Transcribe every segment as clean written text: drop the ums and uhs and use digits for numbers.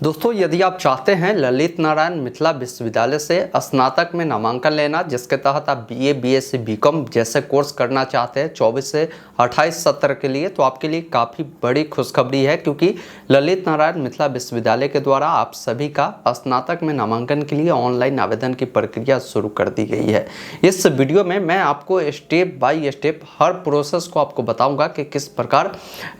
दोस्तों, यदि आप चाहते हैं ललित नारायण मिथिला विश्वविद्यालय से स्नातक में नामांकन लेना, जिसके तहत आप बीए, बीएससी, बीकॉम जैसे कोर्स करना चाहते हैं 24 से 28 सत्र के लिए, तो आपके लिए काफ़ी बड़ी खुशखबरी है, क्योंकि ललित नारायण मिथिला विश्वविद्यालय के द्वारा आप सभी का स्नातक में नामांकन के लिए ऑनलाइन आवेदन की प्रक्रिया शुरू कर दी गई है। इस वीडियो में मैं आपको step by step her process को आपको बताऊँगा कि किस प्रकार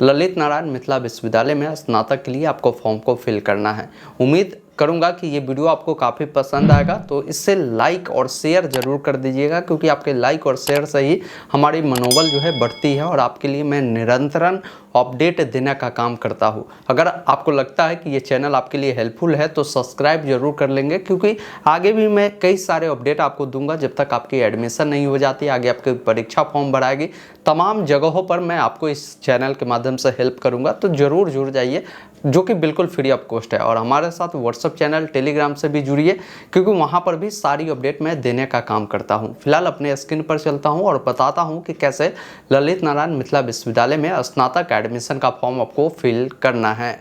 ललित नारायण मिथिला विश्वविद्यालय में स्नातक के लिए आपको फॉर्म को फिल करना है। उम्मीद करूंगा कि ये वीडियो आपको काफ़ी पसंद आएगा, तो इससे लाइक और शेयर जरूर कर दीजिएगा, क्योंकि आपके लाइक और शेयर से ही हमारी मनोबल जो है बढ़ती है और आपके लिए मैं निरंतरन अपडेट देने का काम करता हूँ। अगर आपको लगता है कि ये चैनल आपके लिए हेल्पफुल है तो सब्सक्राइब जरूर कर लेंगे, क्योंकि आगे भी मैं कई सारे अपडेट आपको दूंगा। जब तक आपकी एडमिशन नहीं हो जाती, आगे आपकी परीक्षा फॉर्म भराएगी, तमाम जगहों पर मैं आपको इस चैनल के माध्यम से हेल्प करूँगा, तो ज़रूर जुड़ जाइए, जो कि बिल्कुल फ्री ऑफ कॉस्ट है। और हमारे साथ व्हाट्सएप चैनल, टेलीग्राम से भी जुड़िए, क्योंकि वहाँ पर भी सारी अपडेट मैं देने का काम करता हूँ। फिलहाल अपने स्क्रीन पर चलता हूँ और बताता हूँ कि कैसे ललित नारायण मिथिला विश्वविद्यालय में स्नातक एडमिशन का फॉर्म आपको फिल करना है।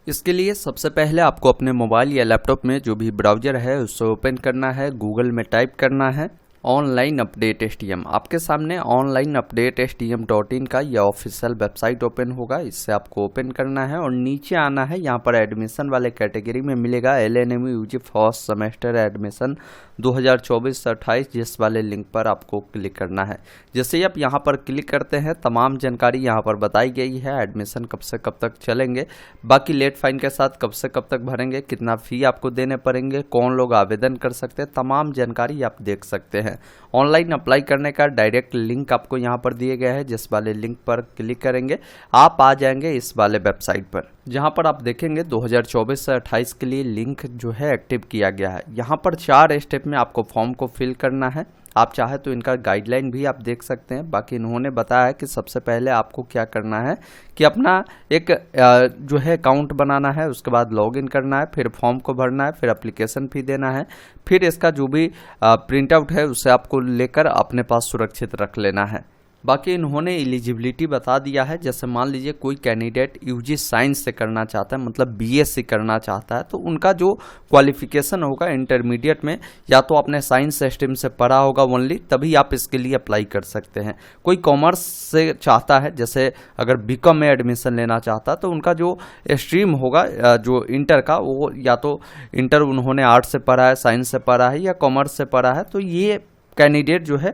इसके लिए सबसे पहले आपको अपने मोबाइल या लैपटॉप में जो भी ब्राउज़र है उससे ओपन करना है। गूगल में टाइप करना है ऑनलाइन अपडेट एसटीएम। आपके सामने ऑनलाइन अपडेट STM.in का यह ऑफिशियल वेबसाइट ओपन होगा। इससे आपको ओपन करना है और नीचे आना है। यहाँ पर एडमिशन वाले कैटेगरी में मिलेगा LNMU UG first semester admission 2024-28, जिस वाले लिंक पर आपको क्लिक करना है। जैसे ही आप यहाँ पर क्लिक करते हैं, तमाम जानकारी यहाँ पर बताई गई है। एडमिशन कब से कब तक चलेंगे, बाकी लेट फाइन के साथ कब से कब तक भरेंगे, कितना फ़ी आपको देने पड़ेंगे, कौन लोग आवेदन कर सकते हैं, तमाम जानकारी आप देख सकते हैं। ऑनलाइन अप्लाई करने का डायरेक्ट लिंक आपको यहाँ पर दिए गया है। जिस वाले लिंक पर क्लिक करेंगे आप आ जाएंगे इस वाले वेबसाइट पर, जहाँ पर आप देखेंगे 2024 से 28 के लिए लिंक जो है एक्टिव किया गया है। यहाँ पर 4 स्टेप में आपको फॉर्म को फिल करना है। आप चाहे तो इनका गाइडलाइन भी आप देख सकते हैं। बाकी इन्होंने बताया है कि सबसे पहले आपको क्या करना है कि अपना एक जो है अकाउंट बनाना है, उसके बाद लॉगिन करना है, फिर फॉर्म को भरना है, फिर एप्लीकेशन फी देना है, फिर इसका जो भी प्रिंट आउट है उसे आपको लेकर अपने पास सुरक्षित रख लेना है। बाकी इन्होंने एलिजिबिलिटी बता दिया है। जैसे मान लीजिए कोई कैंडिडेट UG साइंस से करना चाहता है, मतलब BSc करना चाहता है, तो उनका जो क्वालिफिकेशन होगा इंटरमीडिएट में, या तो आपने साइंस स्ट्रीम से पढ़ा होगा ओनली, तभी आप इसके लिए अप्लाई कर सकते हैं। कोई कॉमर्स से चाहता है, जैसे अगर बीकॉम में एडमिशन लेना चाहता है, तो उनका जो स्ट्रीम होगा जो इंटर का, वो या तो इंटर उन्होंने आर्ट्स से पढ़ा है, साइंस से पढ़ा है या कॉमर्स से पढ़ा है, तो ये कैंडिडेट जो है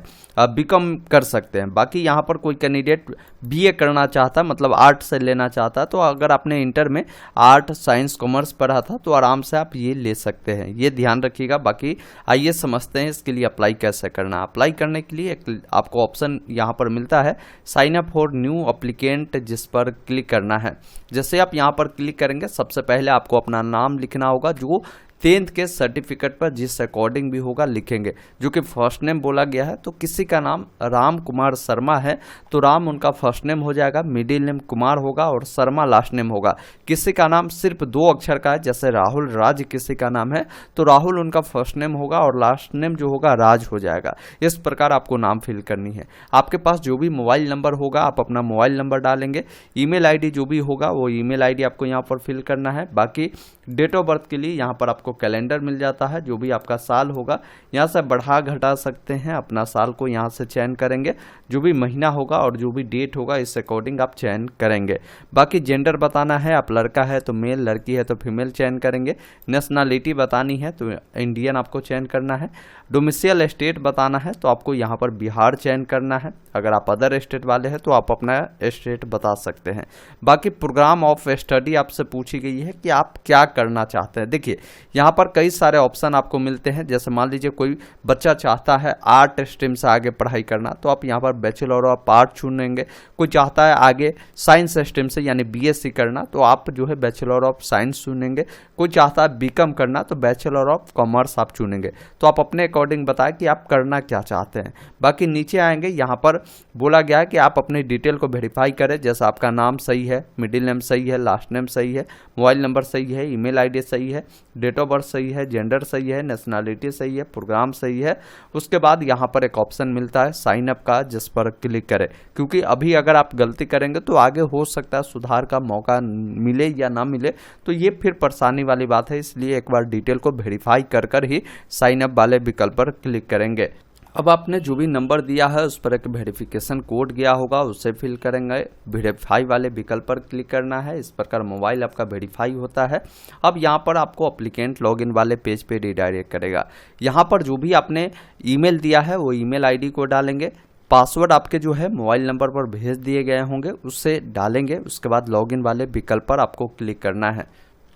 बीकॉम कर सकते हैं। बाकी यहाँ पर कोई कैंडिडेट BA करना चाहता है, मतलब आर्ट से लेना चाहता है, तो अगर आपने इंटर में आर्ट, साइंस, कॉमर्स पढ़ा था तो आराम से आप ये ले सकते हैं। ये ध्यान रखिएगा। बाकी आइए समझते हैं इसके लिए अप्लाई कैसे करना है। अप्लाई करने के लिए एक आपको ऑप्शन यहाँ पर मिलता है sign up for new applicant, जिस पर क्लिक करना है। जैसे आप यहाँ पर क्लिक करेंगे, सबसे पहले आपको अपना नाम लिखना होगा, जो 10th के सर्टिफिकेट पर जिस अकॉर्डिंग भी होगा लिखेंगे। जो कि फर्स्ट नेम बोला गया है, तो किसी का नाम राम कुमार शर्मा है तो राम उनका फर्स्ट नेम हो जाएगा, मिडिल नेम कुमार होगा और शर्मा लास्ट नेम होगा। किसी का नाम सिर्फ 2 अक्षर का है, जैसे राहुल राज किसी का नाम है तो राहुल उनका फर्स्ट नेम होगा और लास्ट नेम जो होगा राज हो जाएगा। इस प्रकार आपको नाम फिल करनी है। आपके पास जो भी मोबाइल नंबर होगा आप अपना मोबाइल नंबर डालेंगे। ईमेल आईडी जो भी होगा वो ईमेल आईडी आपको यहाँ पर फिल करना है। बाकी डेट ऑफ बर्थ के लिए यहाँ पर आपको कैलेंडर मिल जाता है, जो भी आपका साल होगा यहाँ से बढ़ा घटा सकते हैं। अपना साल को यहाँ से चयन करेंगे, जो भी महीना होगा और जो भी डेट होगा इस अकॉर्डिंग आप चयन करेंगे। बाकी जेंडर बताना है, आप लड़का है तो मेल, लड़की है तो फीमेल चयन करेंगे। नेशनलिटी बतानी है तो इंडियन आपको चयन करना है। डोमिसाइल स्टेट बताना है तो आपको यहाँ पर बिहार चयन करना है। अगर आप अदर स्टेट वाले हैं तो आप अपना स्टेट बता सकते हैं। बाकी प्रोग्राम ऑफ स्टडी आपसे पूछी गई है कि आप क्या करना चाहते हैं। देखिए यहाँ पर कई सारे ऑप्शन आपको मिलते हैं। जैसे मान लीजिए कोई बच्चा चाहता है आर्ट स्ट्रीम से आगे पढ़ाई करना, तो आप यहाँ पर बैचलर ऑफ आर्ट चुनेंगे। कोई चाहता है आगे साइंस स्ट्रीम से यानी BSc करना, तो आप जो है बैचलर ऑफ साइंस चुनेंगे। कोई चाहता है बीकॉम करना, तो बैचलर ऑफ कॉमर्स आप चुनेंगे। तो आप अपने अकॉर्डिंग बताएं कि आप करना क्या चाहते हैं। बाकी नीचे आएंगे, यहाँ पर बोला गया है कि आप अपनी डिटेल को वेरीफाई करें। जैसा आपका नाम सही है, मिडिल नेम सही है, लास्ट नेम सही है, मोबाइल नंबर सही है, ईमेल ईमेल आईडी सही है, डेट ऑफ बर्थ सही है, जेंडर सही है, नेशनलिटी सही है, प्रोग्राम सही है। उसके बाद यहाँ पर एक ऑप्शन मिलता है साइन अप का, जिस पर क्लिक करें, क्योंकि अभी अगर आप गलती करेंगे तो आगे हो सकता है सुधार का मौका मिले या ना मिले, तो ये फिर परेशानी वाली बात है। इसलिए एक बार डिटेल को वेरीफाई कर ही साइन अप वाले विकल्प पर क्लिक करेंगे। अब आपने जो भी नंबर दिया है उस पर एक वेरिफिकेशन कोड गया होगा, उसे फिल करेंगे। वेरीफाई वाले विकल्प पर क्लिक करना है। इस प्रकार मोबाइल आपका वेरीफाई होता है। अब यहाँ पर आपको एप्लीकेंट लॉगिन वाले पेज पे रिडायरेक्ट करेगा। यहाँ पर जो भी आपने ईमेल दिया है वो ईमेल आईडी को डालेंगे। पासवर्ड आपके जो है मोबाइल नंबर पर भेज दिए गए होंगे उससे डालेंगे। उसके बाद लॉगिन वाले विकल्प पर आपको क्लिक करना है।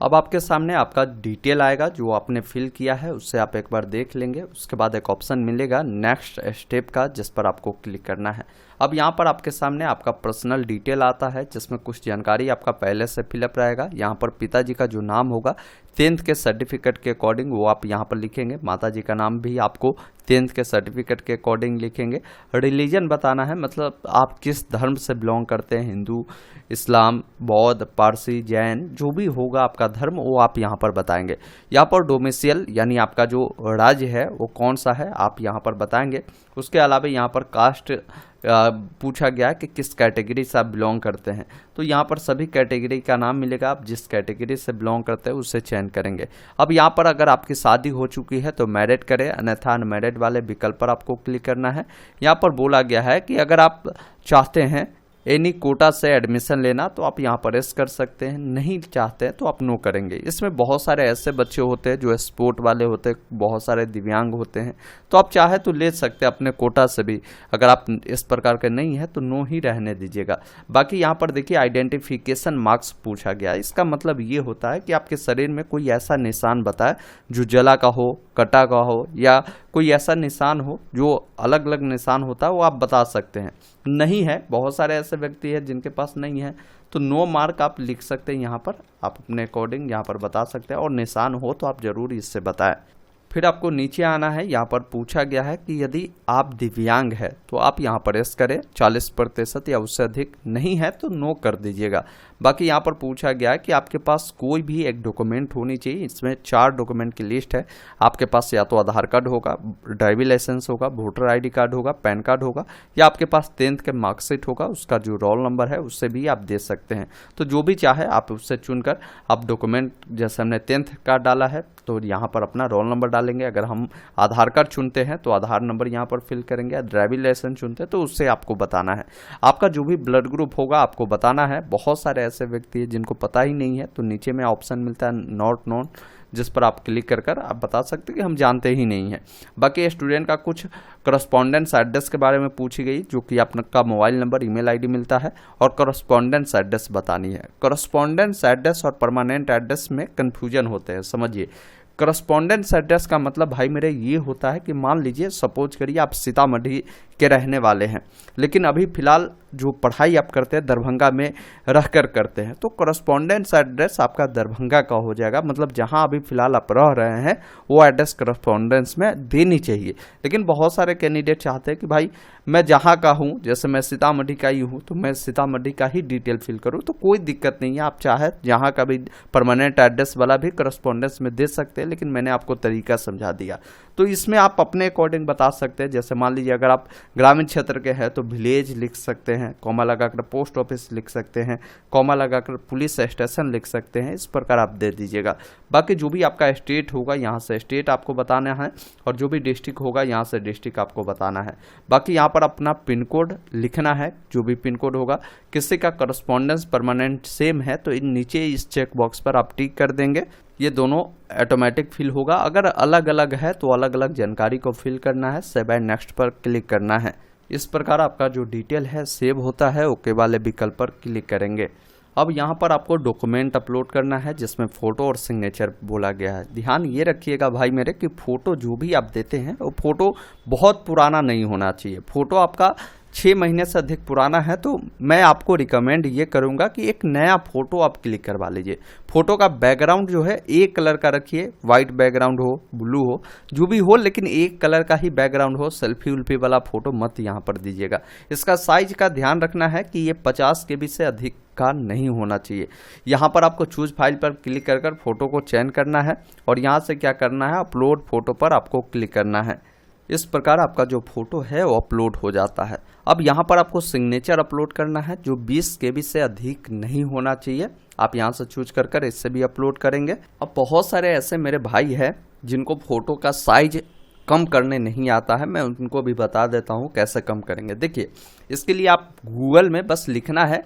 अब आपके सामने आपका डिटेल आएगा जो आपने फिल किया है, उससे आप एक बार देख लेंगे। उसके बाद एक ऑप्शन मिलेगा नेक्स्ट स्टेप का, जिस पर आपको क्लिक करना है। अब यहाँ पर आपके सामने आपका पर्सनल डिटेल आता है, जिसमें कुछ जानकारी आपका पहले से फिलअप रहेगा। यहाँ पर पिताजी का जो नाम होगा 10th के सर्टिफिकेट के अकॉर्डिंग वो आप यहाँ पर लिखेंगे। माताजी का नाम भी आपको 10th के सर्टिफिकेट के अकॉर्डिंग लिखेंगे। रिलीजन बताना है, मतलब आप किस धर्म से बिलोंग करते हैं, हिंदू, इस्लाम, बौद्ध, पारसी, जैन, जो भी होगा आपका धर्म वो आप यहाँ पर बताएंगे। यहाँ पर डोमिसाइल यानी आपका जो राज्य है वो कौन सा है आप यहाँ पर बताएंगे। उसके अलावा यहाँ पर कास्ट पूछा गया कि किस कैटेगरी से आप बिलोंग करते हैं, तो यहाँ पर सभी कैटेगरी का नाम मिलेगा। आप जिस कैटेगरी से बिलोंग करते हैं उससे चयन करेंगे। अब यहाँ पर अगर आपकी शादी हो चुकी है तो मैरिड करें, अन्यथा अनमैरिड वाले विकल्प पर आपको क्लिक करना है। यहाँ पर बोला गया है कि अगर आप चाहते हैं एनी कोटा से एडमिशन लेना तो आप यहाँ पर यस कर सकते हैं, नहीं चाहते हैं तो आप नो करेंगे। इसमें बहुत सारे ऐसे बच्चे होते हैं जो स्पोर्ट वाले होते हैं, बहुत सारे दिव्यांग होते हैं, तो आप चाहे तो ले सकते हैं अपने कोटा से भी। अगर आप इस प्रकार के नहीं है तो नो ही रहने दीजिएगा। बाकी यहाँ पर देखिए आइडेंटिफिकेशन मार्क्स पूछा गया। इसका मतलब ये होता है कि आपके शरीर में कोई ऐसा निशान बताए जो जला का हो, कटा का हो, या कोई ऐसा निशान हो जो अलग अलग निशान होता है, वो आप बता सकते हैं। नहीं है, बहुत सारे ऐसे व्यक्ति हैं जिनके पास नहीं है, तो नो मार्क आप लिख सकते हैं। यहाँ पर आप अपने अकॉर्डिंग यहाँ पर बता सकते हैं, और निशान हो तो आप जरूर इससे बताएं। फिर आपको नीचे आना है। यहाँ पर पूछा गया है कि यदि आप दिव्यांग है तो आप यहाँ पर यस करें, 40% या उससे अधिक, नहीं है तो नो कर दीजिएगा। बाकी यहाँ पर पूछा गया है कि आपके पास कोई भी एक डॉक्यूमेंट होनी चाहिए। इसमें 4 डॉक्यूमेंट की लिस्ट है। आपके पास या तो आधार कार्ड होगा, ड्राइविंग लाइसेंस होगा, वोटर ID कार्ड होगा, पैन कार्ड होगा, या आपके पास 10th के मार्कशीट होगा, उसका जो रोल नंबर है उससे भी आप दे सकते हैं। तो जो भी चाहे आप उससे चुनकर आप डॉक्यूमेंट, जैसे हमने 10th कार्ड डाला है तो यहाँ पर अपना रोल नंबर डालेंगे। अगर हम आधार कार्ड चुनते हैं तो आधार नंबर यहाँ पर फिल करेंगे। ड्राइविंग लाइसेंस चुनते हैं तो उससे आपको बताना है। आपका जो भी ब्लड ग्रुप होगा आपको बताना है। बहुत सारे ऐसे व्यक्ति हैं जिनको पता ही नहीं है, तो नीचे में ऑप्शन मिलता है नॉट नोन, जिस पर आप क्लिक कर आप बता सकते हैं कि हम जानते ही नहीं है। बाकी स्टूडेंट का कुछ करस्पॉन्डेंस एड्रेस के बारे में पूछी गई, जो कि आपका मोबाइल नंबर, ईमेल आईडी मिलता है, और करस्पॉन्डेंस एड्रेस बतानी है। करस्पॉन्डेंस एड्रेस और परमानेंट एड्रेस में कन्फ्यूजन होते हैं, समझिए। करस्पॉन्डेंस एड्रेस का मतलब भाई मेरे ये होता है कि मान लीजिए सपोज करिए आप सीतामढ़ी के रहने वाले हैं, लेकिन अभी फिलहाल जो पढ़ाई आप करते हैं दरभंगा में रहकर करते हैं, तो करस्पॉन्डेंस एड्रेस आपका दरभंगा का हो जाएगा। मतलब जहां अभी फिलहाल आप रह रहे हैं वो एड्रेस करस्पॉन्डेंस में देनी चाहिए। लेकिन बहुत सारे कैंडिडेट चाहते हैं कि भाई मैं जहां का हूं, जैसे मैं सीतामढ़ी का ही हूं, तो मैं सीतामढ़ी का ही डिटेल फिल करूं, तो कोई दिक्कत नहीं है। आप चाहे जहां का भी परमानेंट एड्रेस वाला भी करस्पॉन्डेंस में दे सकते हैं, लेकिन मैंने आपको तरीका समझा दिया। तो इसमें आप अपने अकॉर्डिंग बता सकते हैं। जैसे मान लीजिए अगर आप ग्रामीण क्षेत्र के हैं तो विलेज लिख सकते हैं, कॉमा लगाकर पोस्ट ऑफिस लिख सकते हैं, कॉमा लगाकर पुलिस स्टेशन लिख सकते हैं। इस प्रकार आप दे दीजिएगा। बाकी जो भी आपका स्टेट होगा यहाँ से स्टेट आपको बताना है, और जो भी डिस्ट्रिक्ट होगा यहाँ से डिस्ट्रिक्ट आपको बताना है। बाकी यहाँ पर अपना पिन कोड लिखना है, जो भी पिन कोड होगा। किसी का करस्पॉन्डेंस परमानेंट सेम है तो इन नीचे इस चेक बॉक्स पर आप टिक कर देंगे, ये दोनों ऑटोमेटिक फिल होगा। अगर अलग अलग है तो अलग अलग जानकारी को फिल करना है, सेव एंड नेक्स्ट पर क्लिक करना है। इस प्रकार आपका जो डिटेल है सेव होता है। ओके वाले विकल्प पर क्लिक करेंगे। अब यहाँ पर आपको डॉक्यूमेंट अपलोड करना है, जिसमें फ़ोटो और सिग्नेचर बोला गया है। ध्यान ये रखिएगा भाई मेरे कि फ़ोटो जो भी आप देते हैं वो फ़ोटो बहुत पुराना नहीं होना चाहिए। फ़ोटो आपका 6 महीने से अधिक पुराना है तो मैं आपको रिकमेंड ये करूँगा कि एक नया फ़ोटो आप क्लिक करवा लीजिए। फ़ोटो का बैकग्राउंड जो है एक कलर का रखिए, वाइट बैकग्राउंड हो, ब्लू हो, जो भी हो, लेकिन एक कलर का ही बैकग्राउंड हो। सेल्फी उल्फी वाला फ़ोटो मत यहाँ पर दीजिएगा। इसका साइज़ का ध्यान रखना है कि ये 50 KB से अधिक का नहीं होना चाहिए। यहाँ पर आपको चूज फाइल पर क्लिक कर कर फोटो को चयन करना है और यहाँ से क्या करना है, अपलोड फोटो पर आपको क्लिक करना है। इस प्रकार आपका जो फोटो है वो अपलोड हो जाता है। अब यहाँ पर आपको सिग्नेचर अपलोड करना है जो 20 KB से अधिक नहीं होना चाहिए। आप यहाँ से चूज कर कर इससे भी अपलोड करेंगे। अब बहुत सारे ऐसे मेरे भाई हैं जिनको फोटो का साइज कम करने नहीं आता है, मैं उनको भी बता देता हूँ कैसे कम करेंगे। देखिए, इसके लिए आप गूगल में बस लिखना है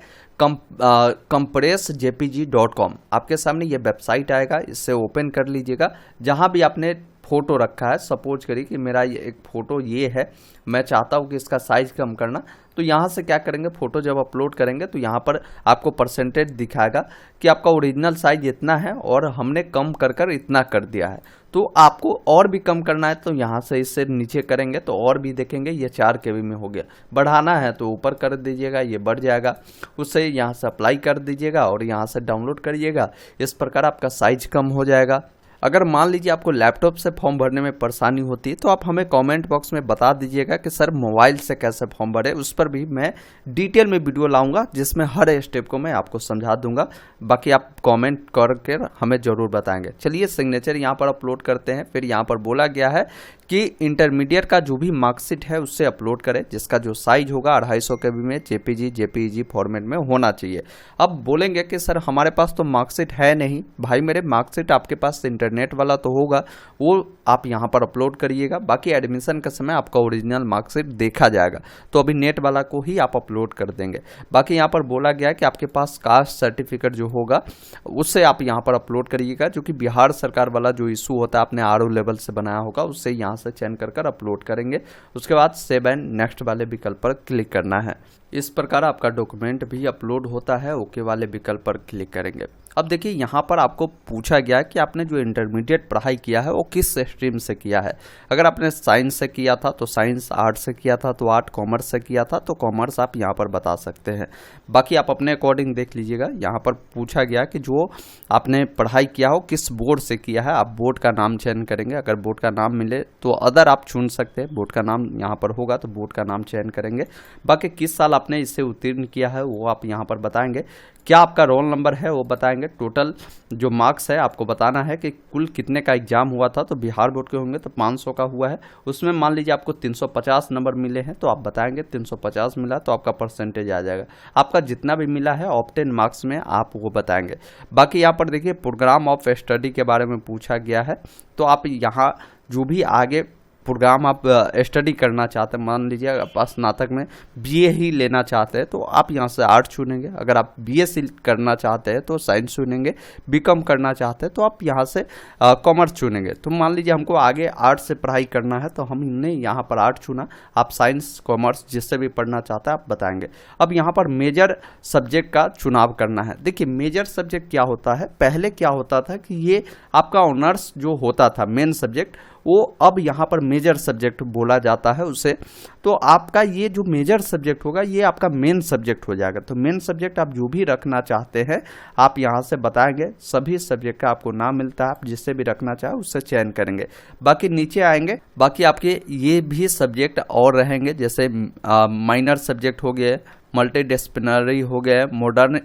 compressjpg.com। आपके सामने ये वेबसाइट आएगा, इससे ओपन कर लीजिएगा। जहाँ भी आपने फ़ोटो रखा है, सपोज करिए कि मेरा ये एक फ़ोटो ये है, मैं चाहता हूँ कि इसका साइज़ कम करना, तो यहाँ से क्या करेंगे, फ़ोटो जब अपलोड करेंगे तो यहाँ पर आपको परसेंटेज दिखाएगा कि आपका ओरिजिनल साइज इतना है और हमने कम कर कर इतना कर दिया है। तो आपको और भी कम करना है तो यहाँ से इससे नीचे करेंगे तो और भी देखेंगे ये 4 KB में हो गया। बढ़ाना है तो ऊपर कर दीजिएगा, ये बढ़ जाएगा। उससे यहाँ से अप्लाई कर दीजिएगा और यहाँ से डाउनलोड करिएगा। इस प्रकार आपका साइज कम हो जाएगा। अगर मान लीजिए आपको लैपटॉप से फॉर्म भरने में परेशानी होती है तो आप हमें कमेंट बॉक्स में बता दीजिएगा कि सर मोबाइल से कैसे फॉर्म भरे। उस पर भी मैं डिटेल में वीडियो लाऊंगा जिसमें हर स्टेप को मैं आपको समझा दूंगा। बाकी आप कमेंट करके हमें ज़रूर बताएंगे। चलिए सिग्नेचर यहाँ पर अपलोड करते हैं। फिर यहाँ पर बोला गया है कि इंटरमीडिएट का जो भी मार्कशीट है उससे अपलोड करें, जिसका जो साइज होगा 250 KB में JPG फॉर्मेट में होना चाहिए। अब बोलेंगे कि सर हमारे पास तो मार्कशीट है नहीं। भाई मेरे, मार्कशीट आपके पास इंटरनेट वाला तो होगा, वो आप यहाँ पर अपलोड करिएगा। बाकी एडमिशन के समय आपका ओरिजिनल मार्कशीट देखा जाएगा, तो अभी नेट वाला को ही आप अपलोड कर देंगे। बाकी यहाँ पर बोला गया कि आपके पास कास्ट सर्टिफिकेट जो होगा उससे आप यहाँ पर अपलोड करिएगा, जो कि बिहार सरकार वाला जो इशू होता है आपने RO लेवल से बनाया होगा, उससे यहाँ से चयन कर अपलोड करेंगे। उसके बाद सेव एंड नेक्स्ट वाले विकल्प पर क्लिक करना है। इस प्रकार आपका डॉक्यूमेंट भी अपलोड होता है। ओके वाले विकल्प पर क्लिक करेंगे। अब देखिए, यहाँ पर आपको पूछा गया कि आपने जो इंटरमीडिएट पढ़ाई किया है वो किस स्ट्रीम से किया है। अगर आपने साइंस से किया था तो साइंस, आर्ट से किया था तो आर्ट, कॉमर्स से किया था तो कॉमर्स आप यहाँ पर बता सकते हैं। बाकी आप अपने अकॉर्डिंग देख लीजिएगा। यहाँ पर पूछा गया कि जो आपने पढ़ाई किया हो किस बोर्ड से किया है, आप बोर्ड का नाम चयन करेंगे। अगर बोर्ड का नाम मिले तो अदर आप चुन सकते हैं, बोर्ड का नाम यहाँ पर होगा तो बोर्ड का नाम चयन करेंगे। बाकी किस साल आपने इससे उत्तीर्ण किया है वो आप यहाँ पर बताएंगे। क्या आपका रोल नंबर है वो बताएंगे। टोटल जो मार्क्स है आपको बताना है कि कुल कितने का एग्जाम हुआ था। तो बिहार बोर्ड के होंगे तो 500 का हुआ है, उसमें मान लीजिए आपको 350 नंबर मिले हैं तो आप बताएंगे 350 मिला तो आपका परसेंटेज आ जाएगा। आपका जितना भी मिला है ऑप्टेन मार्क्स में आप वो बताएंगे। बाकी यहाँ पर देखिए, प्रोग्राम ऑफ स्टडी के बारे में पूछा गया है, तो आप यहाँ जो भी आगे प्रोग्राम आप स्टडी करना चाहते हैं, मान लीजिए आप स्नातक में BA ही लेना चाहते हैं तो आप यहाँ से आर्ट चुनेंगे। अगर आप BSc करना चाहते हैं तो साइंस चुनेंगे। BCom करना चाहते हैं तो आप यहाँ से कॉमर्स चुनेंगे। तो मान लीजिए हमको आगे आर्ट से पढ़ाई करना है तो हमने यहाँ पर आर्ट चुना। आप साइंस, कॉमर्स जिससे भी पढ़ना चाहते हैं आप बताएंगे। अब यहाँ पर मेजर सब्जेक्ट का चुनाव करना है। देखिए, मेजर सब्जेक्ट क्या होता है, पहले क्या होता था कि ये आपका ऑनर्स जो होता था मेन सब्जेक्ट, वो अब यहाँ पर मेजर सब्जेक्ट बोला जाता है उसे। तो आपका ये जो मेजर सब्जेक्ट होगा ये आपका मेन सब्जेक्ट हो जाएगा। तो मेन सब्जेक्ट आप जो भी रखना चाहते हैं आप यहाँ से बताएंगे। सभी सब्जेक्ट का आपको नाम मिलता है, आप जिससे भी रखना चाहे उससे चयन करेंगे। बाकी नीचे आएंगे, बाकी आपके ये भी सब्जेक्ट और रहेंगे, जैसे माइनर सब्जेक्ट हो गए, मल्टीडिसिप्लिनरी हो गए, मॉडर्न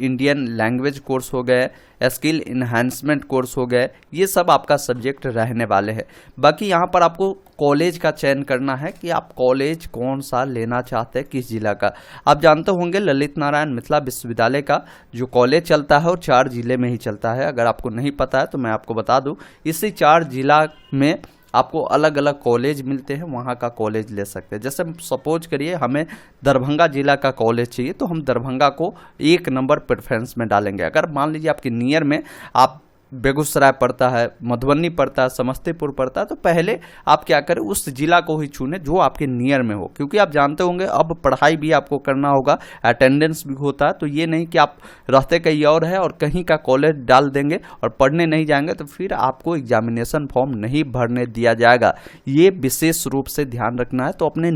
इंडियन लैंग्वेज कोर्स हो गए, स्किल इन्हांसमेंट कोर्स हो गए। ये सब आपका सब्जेक्ट रहने वाले हैं। बाकी यहाँ पर आपको कॉलेज का चयन करना है कि आप कॉलेज कौन सा लेना चाहते हैं, किस जिला का। आप जानते होंगे ललित नारायण मिथिला विश्वविद्यालय का जो कॉलेज चलता है वो 4 जिले में ही चलता है। अगर आपको नहीं पता है तो मैं आपको बता दूं, इसी 4 जिला में आपको अलग अलग कॉलेज मिलते हैं, वहाँ का कॉलेज ले सकते हैं। जैसे सपोज करिए हमें दरभंगा जिला का कॉलेज चाहिए तो हम दरभंगा को 1 नंबर प्रेफरेंस में डालेंगे। अगर मान लीजिए आपके नियर में आप बेगूसराय पड़ता है, मधुबनी पड़ता है, समस्तीपुर पड़ता है, तो पहले आप क्या करें, उस जिला को ही चुनें जो आपके नियर में हो, क्योंकि आप जानते होंगे अब पढ़ाई भी आपको करना होगा, अटेंडेंस भी होता है। तो ये नहीं कि आप रहते कहीं और है और कहीं का कॉलेज डाल देंगे और पढ़ने नहीं जाएंगे तो फिर आपको एग्जामिनेशन फॉर्म नहीं भरने दिया जाएगा। ये विशेष रूप से ध्यान रखना है। तो अपने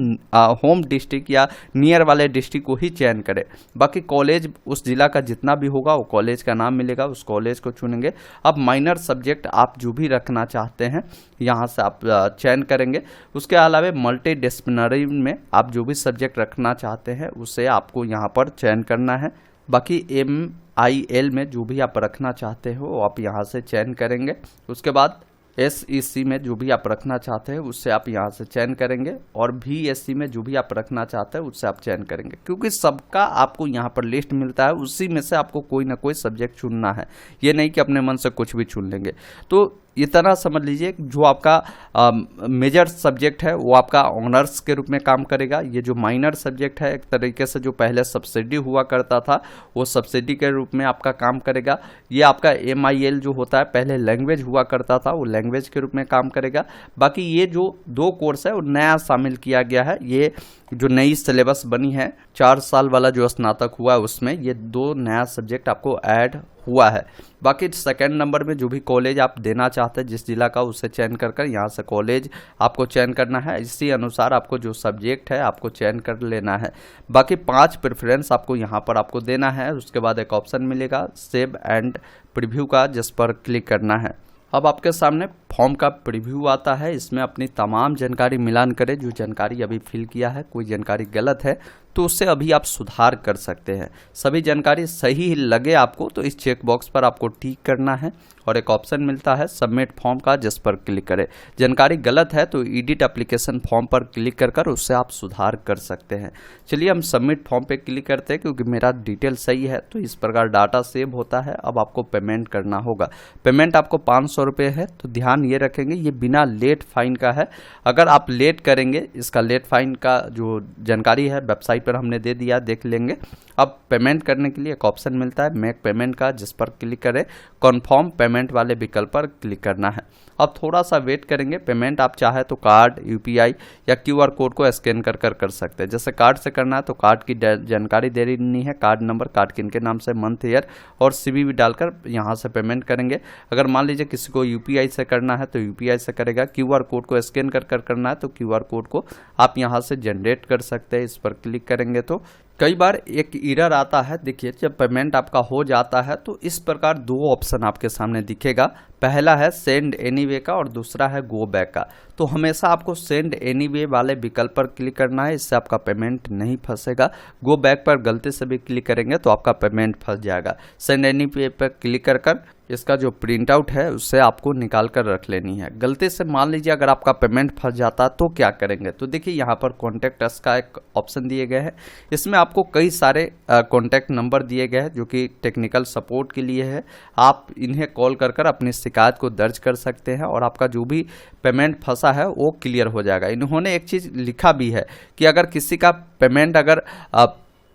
होम डिस्ट्रिक्ट या नियर वाले डिस्ट्रिक्ट को ही चयन करें। बाकी कॉलेज उस जिला का जितना भी होगा वो कॉलेज का नाम मिलेगा, उस कॉलेज को चुनेंगे। अब माइनर सब्जेक्ट आप जो भी रखना चाहते हैं यहाँ से आप चयन करेंगे। उसके अलावा मल्टी डिसिप्लिनरी में आप जो भी सब्जेक्ट रखना चाहते हैं उसे आपको यहाँ पर चयन करना है। बाकी MIL में जो भी आप रखना चाहते हो आप यहाँ से चयन करेंगे। उसके बाद SEC में जो भी आप रखना चाहते हैं उससे आप यहाँ से चयन करेंगे, और VSC में जो भी आप रखना चाहते हैं उससे आप चयन करेंगे, क्योंकि सबका आपको यहाँ पर लिस्ट मिलता है, उसी में से आपको कोई ना कोई सब्जेक्ट चुनना है। ये नहीं कि अपने मन से कुछ भी चुन लेंगे। तो इतना समझ लीजिए जो आपका मेजर सब्जेक्ट है वो आपका ऑनर्स के रूप में काम करेगा। ये जो माइनर सब्जेक्ट है एक तरीके से जो पहले सब्सिडी हुआ करता था वो सब्सिडी के रूप में आपका काम करेगा। ये आपका MIL जो होता है पहले लैंग्वेज हुआ करता था, वो लैंग्वेज के रूप में काम करेगा। बाकी ये जो 2 कोर्स है वो नया शामिल किया गया है। ये जो नई सिलेबस बनी है 4 साल वाला जो स्नातक हुआ है उसमें ये 2 नया सब्जेक्ट आपको ऐड हुआ है। बाकी सेकंड नंबर में जो भी कॉलेज आप देना चाहते हैं जिस जिला का उसे चयन कर यहाँ से कॉलेज आपको चयन करना है। इसी अनुसार आपको जो सब्जेक्ट है आपको चयन कर लेना है। बाकी 5 प्रेफरेंस आपको यहाँ पर आपको देना है। उसके बाद एक ऑप्शन मिलेगा सेव एंड प्रीव्यू का, जिस पर क्लिक करना है। अब आपके सामने फॉर्म का प्रीव्यू आता है। इसमें अपनी तमाम जानकारी मिलान करें। जो जानकारी अभी फिल किया है कोई जानकारी गलत है तो उससे अभी आप सुधार कर सकते हैं। सभी जानकारी सही लगे आपको तो इस चेक बॉक्स पर आपको टिक करना है और एक ऑप्शन मिलता है सबमिट फॉर्म का, जिस पर क्लिक करें। जानकारी गलत है तो एडिट एप्लीकेशन फॉर्म पर क्लिक कर उससे आप सुधार कर सकते हैं। चलिए हम सबमिट फॉर्म पे क्लिक करते हैं, क्योंकि मेरा डिटेल सही है तो इस प्रकार डाटा सेव होता है। अब आपको पेमेंट करना होगा। पेमेंट आपको 500 रुपये है। तो ध्यान ये रखेंगे ये बिना लेट फाइन का है। अगर आप लेट करेंगे, इसका लेट फाइन का जो जानकारी है वेबसाइट पर हमने दे दिया, देख लेंगे। अब पेमेंट करने के लिए एक ऑप्शन मिलता है मेक पेमेंट का, जिस पर क्लिक करें। कन्फर्म पेमेंट वाले विकल्प पर क्लिक करना है। अब थोड़ा सा वेट करेंगे। पेमेंट आप चाहे तो कार्ड, UPI या QR कोड को स्कैन कर सकते हैं। जैसे कार्ड से करना है तो कार्ड की जानकारी दे देनी है, कार्ड नंबर, कार्ड किनके नाम से, मंथ, ईयर और CVV डालकर यहाँ से पेमेंट करेंगे। अगर मान लीजिए किसी को UPI से करना है तो UPI से करेगा। QR कोड को स्कैन कर करना है तो QR कोड को आप यहाँ से जनरेट कर सकते हैं। इस पर क्लिक करेंगे तो कई बार एक एरर आता है। देखिए जब पेमेंट आपका हो जाता है तो इस प्रकार 2 ऑप्शन आपके सामने दिखेगा। पहला है सेंड एनीवे का और दूसरा है गो बैक का। तो हमेशा आपको सेंड एनीवे वाले विकल्प पर क्लिक करना है, इससे आपका पेमेंट नहीं फंसेगा। गो बैक पर गलती से भी क्लिक करेंगे तो आपका पेमेंट फंस जाएगा। सेंड एनीवे पर क्लिक कर इसका जो प्रिंट आउट है उससे आपको निकाल कर रख लेनी है। गलती से मान लीजिए अगर आपका पेमेंट फंस जाता तो क्या करेंगे, तो देखिए यहाँ पर कॉन्टैक्ट अस का एक ऑप्शन दिए गए हैं। इसमें आपको कई सारे कॉन्टैक्ट नंबर दिए गए हैं जो कि टेक्निकल सपोर्ट के लिए है। आप इन्हें कॉल कर अपनी शिकायत को दर्ज कर सकते हैं और आपका जो भी पेमेंट फंसा है वो क्लियर हो जाएगा। इन्होंने एक चीज़ लिखा भी है कि अगर किसी का पेमेंट अगर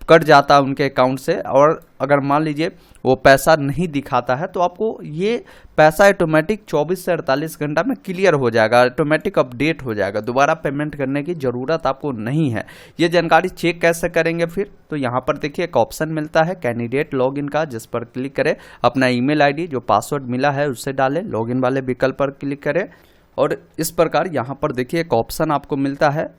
कट जाता है उनके अकाउंट से और अगर मान लीजिए वो पैसा नहीं दिखाता है तो आपको ये पैसा ऑटोमेटिक 24 से 48 घंटा में क्लियर हो जाएगा, ऑटोमेटिक अपडेट हो जाएगा। दोबारा पेमेंट करने की ज़रूरत आपको नहीं है। ये जानकारी चेक कैसे करेंगे फिर, तो यहाँ पर देखिए एक ऑप्शन मिलता है कैंडिडेट लॉगिन का, जिस पर क्लिक करें। अपना ईमेल आईडी जो पासवर्ड मिला है उससे डालें, लॉगिन वाले विकल्प पर क्लिक करें और इस प्रकार यहाँ पर देखिए एक ऑप्शन आपको मिलता है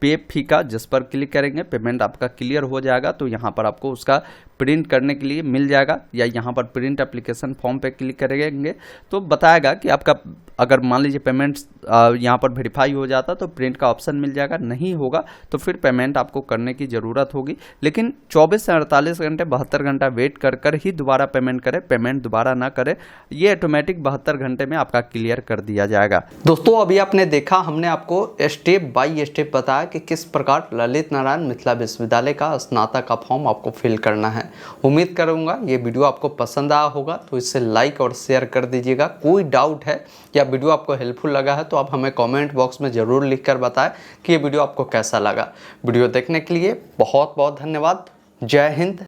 पे फी का, जिस पर क्लिक करेंगे पेमेंट आपका क्लियर हो जाएगा। तो यहाँ पर आपको उसका प्रिंट करने के लिए मिल जाएगा, या यहाँ पर प्रिंट एप्लीकेशन फॉर्म पे क्लिक करेंगे तो बताएगा कि आपका अगर मान लीजिए पेमेंट यहाँ पर वेरीफाई हो जाता तो प्रिंट का ऑप्शन मिल जाएगा, नहीं होगा तो फिर पेमेंट आपको करने की ज़रूरत होगी। लेकिन 24 से 48 घंटे 72 घंटा वेट कर ही दोबारा पेमेंट करें, पेमेंट दोबारा ना करें। ये ऑटोमेटिक 72 घंटे में आपका क्लियर कर दिया जाएगा। दोस्तों अभी आपने देखा, हमने आपको स्टेप बाय स्टेप बताया कि किस प्रकार ललित नारायण मिथिला विश्वविद्यालय का स्नातक का फॉर्म आपको फिल करना है। उम्मीद करूंगा ये वीडियो आपको पसंद आया होगा, तो इसे लाइक और शेयर कर दीजिएगा। कोई डाउट है या वीडियो आपको हेल्पफुल लगा है तो आप हमें कमेंट बॉक्स में ज़रूर लिखकर बताएं कि ये वीडियो आपको कैसा लगा। वीडियो देखने के लिए बहुत बहुत धन्यवाद। जय हिंद,